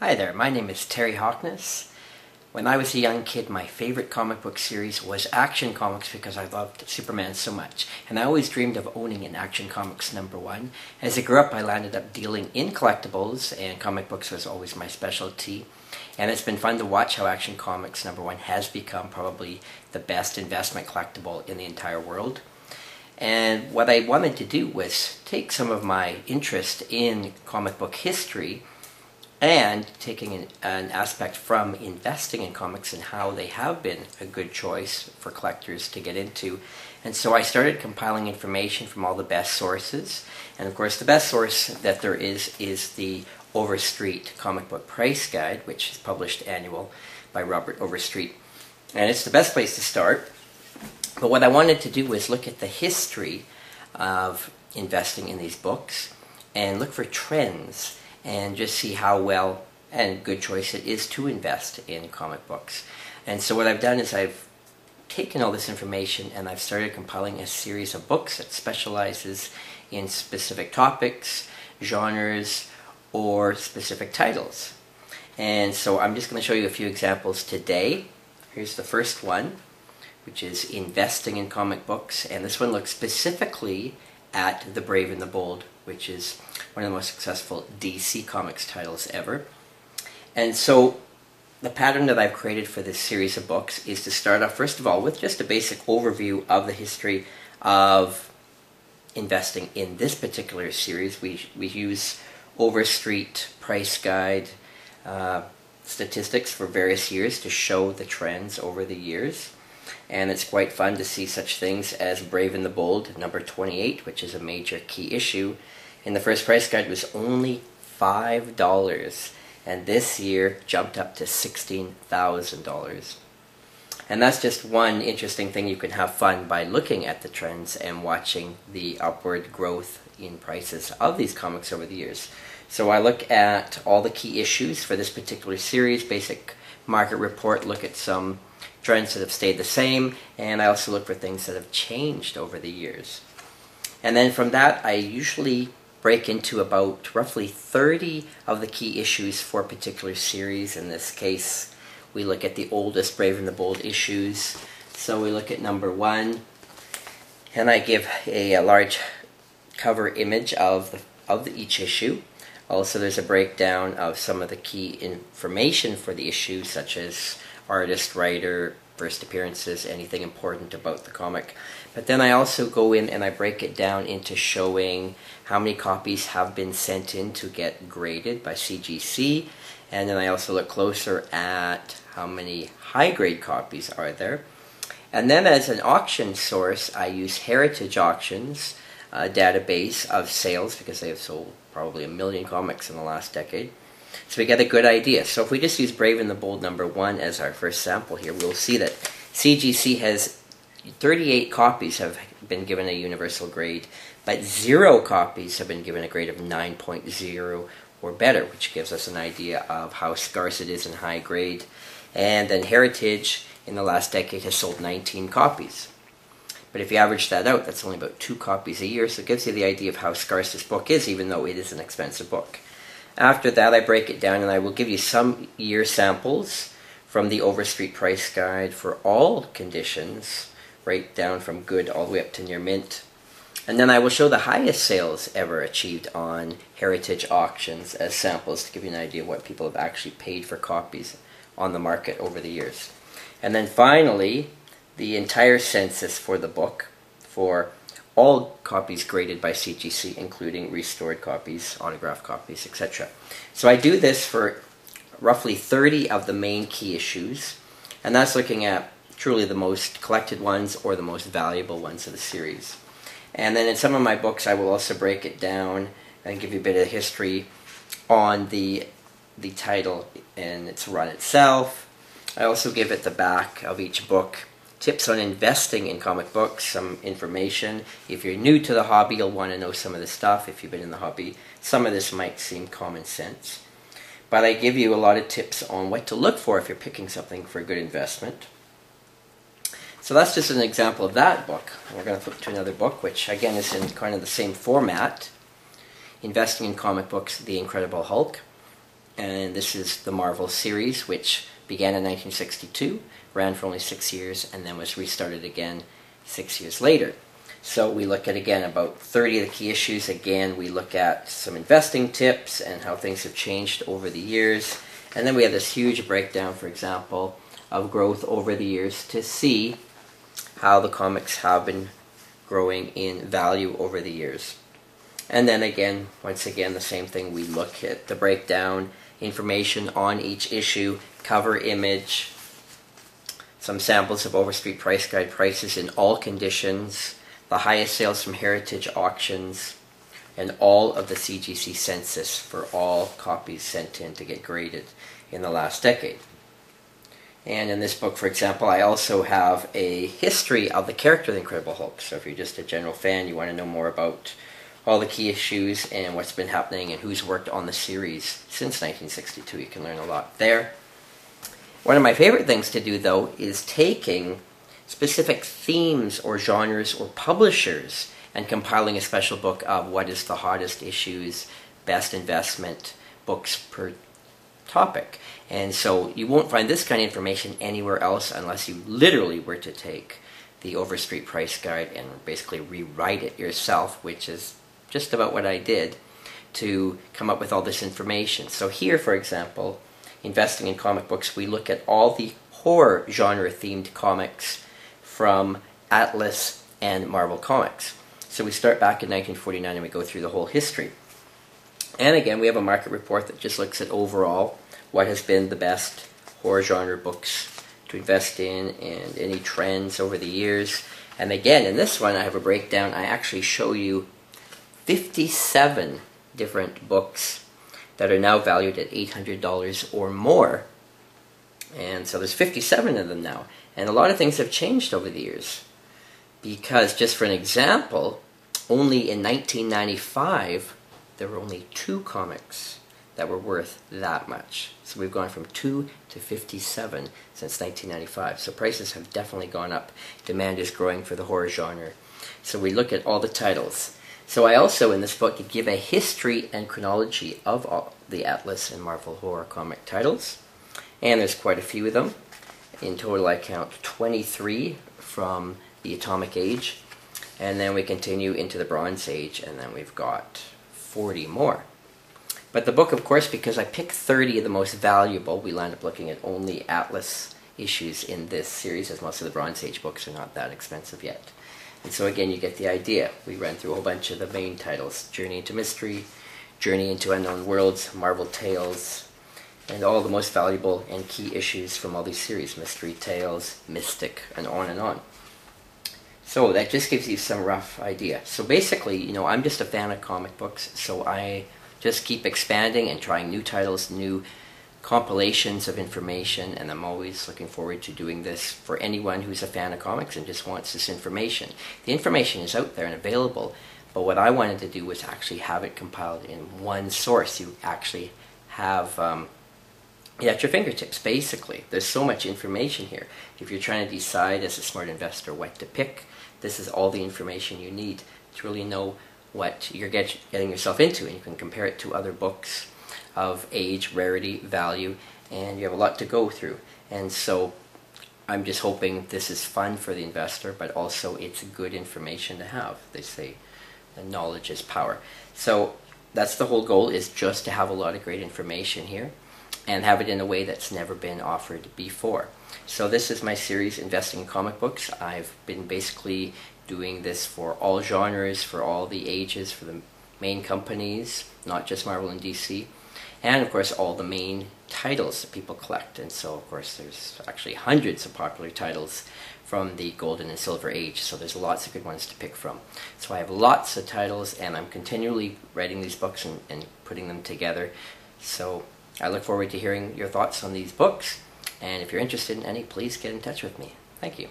Hi there, my name is Terry Hoknes. When I was a young kid, my favorite comic book series was Action Comics because I loved Superman so much. And I always dreamed of owning an Action Comics #1. As I grew up, I landed up dealing in collectibles, and comic books was always my specialty. And it's been fun to watch how Action Comics #1 has become probably the best investment collectible in the entire world. And what I wanted to do was take some of my interest in comic book history and taking an aspect from investing in comics and how they have been a good choice for collectors to get into. And so I started compiling information from all the best sources. And of course the best source that there is the Overstreet Comic Book Price Guide, which is published annual by Robert Overstreet. And it's the best place to start. But what I wanted to do was look at the history of investing in these books and look for trends and just see how well and good choice it is to invest in comic books. And so what I've done is I've taken all this information and I've started compiling a series of books that specializes in specific topics, genres, or specific titles. And so I'm just going to show you a few examples today. Here's the first one, which is Investing in Comic Books, and this one looks specifically at The Brave and the Bold, which is one of the most successful DC Comics titles ever. And so the pattern that I've created for this series of books is to start off first of all with just a basic overview of the history of investing in this particular series. We use Overstreet Price Guide statistics for various years to show the trends over the years. And it's quite fun to see such things as Brave and the Bold, number 28, which is a major key issue. In the first price guide was only $5, and this year jumped up to $16,000. And that's just one interesting thing you can have fun by looking at the trends and watching the upward growth in prices of these comics over the years. So I look at all the key issues for this particular series, basic market report, look at some trends that have stayed the same, and I also look for things that have changed over the years. And then from that, I usually break into about roughly 30 of the key issues for a particular series. In this case, we look at the oldest Brave and the Bold issues. So we look at number 1, and I give a large cover image of each issue. Also, there's a breakdown of some of the key information for the issue, such as artist, writer, first appearances, anything important about the comic. But then I also go in and I break it down into showing how many copies have been sent in to get graded by CGC, and then I also look closer at how many high-grade copies are there. And then as an auction source, I use Heritage Auctions, a database of sales, because they have sold probably 1 million comics in the last decade. So we get a good idea. So if we just use Brave and the Bold number 1 as our first sample here, we'll see that CGC has 38 copies have been given a universal grade, but 0 copies have been given a grade of 9.0 or better, which gives us an idea of how scarce it is in high grade. And then Heritage in the last decade has sold 19 copies. But if you average that out, that's only about 2 copies a year, so it gives you the idea of how scarce this book is, even though it is an expensive book. After that, I break it down and I will give you some year samples from the Overstreet Price Guide for all conditions, right down from good all the way up to near mint. And then I will show the highest sales ever achieved on Heritage Auctions as samples to give you an idea of what people have actually paid for copies on the market over the years. And then finally, the entire census for the book for all copies graded by CGC, including restored copies, autographed copies, etc. So I do this for roughly 30 of the main key issues, and that's looking at truly the most collected ones or the most valuable ones of the series. And then in some of my books I will also break it down and give you a bit of history on the title and its run itself. I also give at the back of each book tips on investing in comic books, some information. If you're new to the hobby, you'll want to know some of this stuff. If you've been in the hobby, some of this might seem common sense. But I give you a lot of tips on what to look for if you're picking something for a good investment. So that's just an example of that book. We're going to flip to another book, which again is in kind of the same format. Investing in Comic Books, The Incredible Hulk. And this is the Marvel series, which began in 1962, ran for only 6 years, and then was restarted again 6 years later. So we look at, again, about 30 of the key issues. Again, we look at some investing tips and how things have changed over the years. And then we have this huge breakdown, for example, of growth over the years to see how the comics have been growing in value over the years. And then again, once again, the same thing. We look at the breakdown, information on each issue, cover image, some samples of Overstreet Price Guide prices in all conditions, the highest sales from heritage auctions, and all of the CGC census for all copies sent in to get graded in the last decade. And in this book, for example, I also have a history of the character of the Incredible Hulk. So if you're just a general fan, you want to know more about all the key issues and what's been happening and who's worked on the series since 1962, you can learn a lot there. One of my favorite things to do, though, is taking specific themes or genres or publishers and compiling a special book of what is the hottest issues, best investment books per topic. And so you won't find this kind of information anywhere else unless you literally were to take the Overstreet Price Guide and basically rewrite it yourself, which is just about what I did to come up with all this information. So here, for example, Investing in Comic Books, we look at all the horror genre themed comics from Atlas and Marvel Comics. So we start back in 1949 and we go through the whole history. And again, we have a market report that just looks at overall what has been the best horror genre books to invest in and any trends over the years. And again, in this one I have a breakdown. I actually show you 57 different books that are now valued at $800 or more. And so there's 57 of them now. And a lot of things have changed over the years. Because, just for an example, only in 1995, there were only 2 comics that were worth that much. So we've gone from 2 to 57 since 1995. So prices have definitely gone up. Demand is growing for the horror genre. So we look at all the titles. So I also, in this book, give a history and chronology of all the Atlas and Marvel horror comic titles. And there's quite a few of them. In total, I count 23 from the Atomic Age. And then we continue into the Bronze Age, and then we've got 40 more. But the book, of course, because I picked 30 of the most valuable, we land up looking at only Atlas issues in this series, as most of the Bronze Age books are not that expensive yet. And so again, you get the idea. We ran through a whole bunch of the main titles: Journey into Mystery, Journey into Unknown Worlds, Marvel Tales, and all the most valuable and key issues from all these series: Mystery Tales, Mystic, and on and on. So that just gives you some rough idea. So basically, you know, I'm just a fan of comic books, so I just keep expanding and trying new titles, new compilations of information, and I'm always looking forward to doing this for anyone who's a fan of comics and just wants this information. The information is out there and available, but what I wanted to do was actually have it compiled in one source. You actually have it at your fingertips, basically. There's so much information here. If you're trying to decide as a smart investor what to pick, this is all the information you need to really know what you're getting yourself into, and you can compare it to other books of age, rarity, value, and you have a lot to go through. And so I'm just hoping this is fun for the investor, but also it's good information to have. They say knowledge is power. So that's the whole goal, is just to have a lot of great information here and have it in a way that's never been offered before. So this is my series, Investing in Comic Books. I've been basically doing this for all genres, for all the ages, for the main companies, not just Marvel and DC, and of course all the main titles that people collect. And so of course there's actually hundreds of popular titles from the Golden and Silver Age, so there's lots of good ones to pick from. So I have lots of titles, and I'm continually writing these books and putting them together. So I look forward to hearing your thoughts on these books, and if you're interested in any, please get in touch with me. Thank you.